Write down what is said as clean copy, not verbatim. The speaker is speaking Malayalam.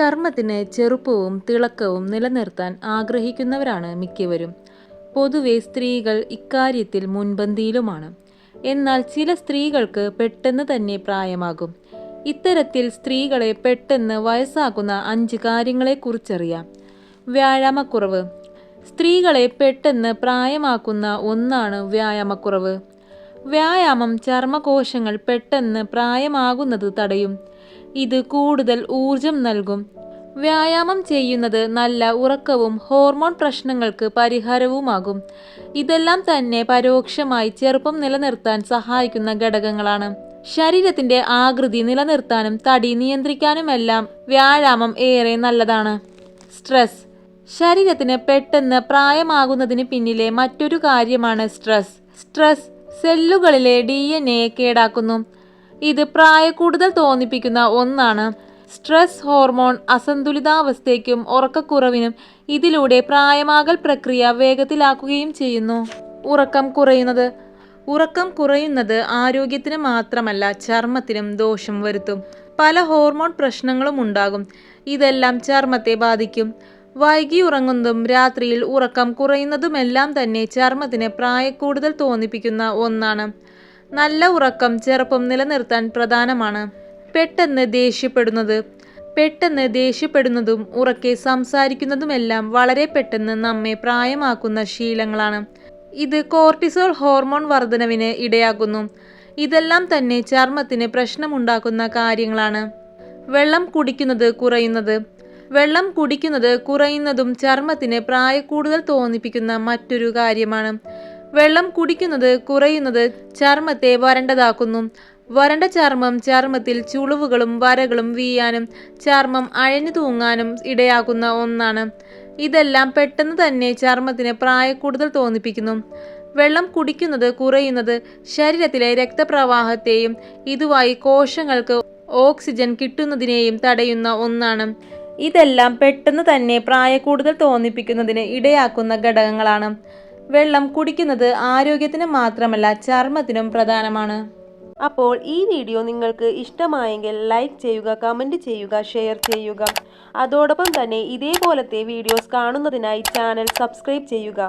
ചർമ്മത്തിന് ചെറുപ്പവും തിളക്കവും നിലനിർത്താൻ ആഗ്രഹിക്കുന്നവരാണ് മിക്കവരും. പൊതുവെ സ്ത്രീകൾ ഇക്കാര്യത്തിൽ മുൻപന്തിയിലുമാണ്. എന്നാൽ ചില സ്ത്രീകൾക്ക് പെട്ടെന്ന് തന്നെ പ്രായമാകും. ഇത്തരത്തിൽ സ്ത്രീകളെ പെട്ടെന്ന് വയസ്സാക്കുന്ന 5 കാര്യങ്ങളെക്കുറിച്ചറിയാം. വ്യായാമക്കുറവ്. സ്ത്രീകളെ പെട്ടെന്ന് പ്രായമാക്കുന്ന ഒന്നാണ് വ്യായാമക്കുറവ്. വ്യായാമം ചർമ്മകോശങ്ങൾ പെട്ടെന്ന് പ്രായമാകുന്നത് തടയും. ഇത് കൂടുതൽ ഊർജം നൽകും. വ്യായാമം ചെയ്യുന്നത് നല്ല ഉറക്കവും ഹോർമോൺ പ്രശ്നങ്ങൾക്ക് പരിഹാരവുമാകും. ഇതെല്ലാം തന്നെ പരോക്ഷമായി ചെറുപ്പം നിലനിർത്താൻ സഹായിക്കുന്ന ഘടകങ്ങളാണ്. ശരീരത്തിന്റെ ആകൃതി നിലനിർത്താനും തടി നിയന്ത്രിക്കാനുമെല്ലാം വ്യായാമം ഏറെ നല്ലതാണ്. സ്ട്രെസ്. ശരീരത്തിന് പെട്ടെന്ന് പ്രായമാകുന്നതിന് പിന്നിലെ മറ്റൊരു കാര്യമാണ് സ്ട്രെസ്. സ്ട്രെസ് സെല്ലുകളിലെ DNA കേടാക്കുന്നു. ഇത് പ്രായക്കൂടുതൽ തോന്നിപ്പിക്കുന്ന ഒന്നാണ്. സ്ട്രെസ് ഹോർമോൺ അസന്തുലിതാവസ്ഥയ്ക്കും ഉറക്കക്കുറവിനും ഇതിലൂടെ പ്രായമാകൽ പ്രക്രിയ വേഗത്തിലാക്കുകയും ചെയ്യുന്നു. ഉറക്കം കുറയുന്നത് ആരോഗ്യത്തിന് മാത്രമല്ല ചർമ്മത്തിനും ദോഷം വരുത്തും. പല ഹോർമോൺ പ്രശ്നങ്ങളും ഉണ്ടാകും. ഇതെല്ലാം ചർമ്മത്തെ ബാധിക്കും. വൈകി ഉറങ്ങുന്നതും രാത്രിയിൽ ഉറക്കം കുറയുന്നതുമെല്ലാം തന്നെ ചർമ്മത്തിന് പ്രായക്കൂടുതൽ തോന്നിപ്പിക്കുന്ന ഒന്നാണ്. നല്ല ഉറക്കം ചെറുപ്പം നിലനിർത്താൻ പ്രധാനമാണ്. പെട്ടെന്ന് ദേഷ്യപ്പെടുന്നതും ഉറക്കെ സംസാരിക്കുന്നതുമെല്ലാം വളരെ പെട്ടെന്ന് നമ്മെ പ്രായമാക്കുന്ന ശീലങ്ങളാണ്. ഇത് കോർട്ടിസോൾ ഹോർമോൺ വർധനവിന് ഇടയാക്കുന്നു. ഇതെല്ലാം തന്നെ ചർമ്മത്തിന് പ്രശ്നമുണ്ടാക്കുന്ന കാര്യങ്ങളാണ്. വെള്ളം കുടിക്കുന്നത് കുറയുന്നതും ചർമ്മത്തിന് പ്രായക്കൂടുതൽ തോന്നിപ്പിക്കുന്ന മറ്റൊരു കാര്യമാണ്. വെള്ളം കുടിക്കുന്നത് കുറയുന്നത് ചർമ്മത്തെ വരണ്ടതാക്കുന്നു. വരണ്ട ചർമ്മം ചർമ്മത്തിൽ ചുളിവുകളും വരകളും വീഴാനും ചർമ്മം അഴഞ്ഞു തൂങ്ങാനും ഇടയാക്കുന്ന ഒന്നാണ്. ഇതെല്ലാം പെട്ടെന്ന് തന്നെ ചർമ്മത്തിന് പ്രായക്കൂടുതൽ തോന്നിപ്പിക്കുന്നു. വെള്ളം കുടിക്കുന്നത് കുറയുന്നത് ശരീരത്തിലെ രക്തപ്രവാഹത്തെയും ഇതുവഴി കോശങ്ങൾക്ക് ഓക്സിജൻ കിട്ടുന്നതിനെയും തടയുന്ന ഒന്നാണ്. ഇതെല്ലാം പെട്ടെന്ന് തന്നെ പ്രായക്കൂടുതൽ തോന്നിപ്പിക്കുന്നതിന് ഇടയാക്കുന്ന ഘടകങ്ങളാണ്. വെള്ളം കുടിക്കുന്നത് ആരോഗ്യത്തിന് മാത്രമല്ല ചർമ്മത്തിനും പ്രധാനമാണ്. അപ്പോൾ ഈ വീഡിയോ നിങ്ങൾക്ക് ഇഷ്ടമായെങ്കിൽ ലൈക്ക് ചെയ്യുക, കമൻറ്റ് ചെയ്യുക, ഷെയർ ചെയ്യുക. അതോടൊപ്പം തന്നെ ഇതേപോലത്തെ വീഡിയോസ് കാണുന്നതിനായി ചാനൽ സബ്സ്ക്രൈബ് ചെയ്യുക.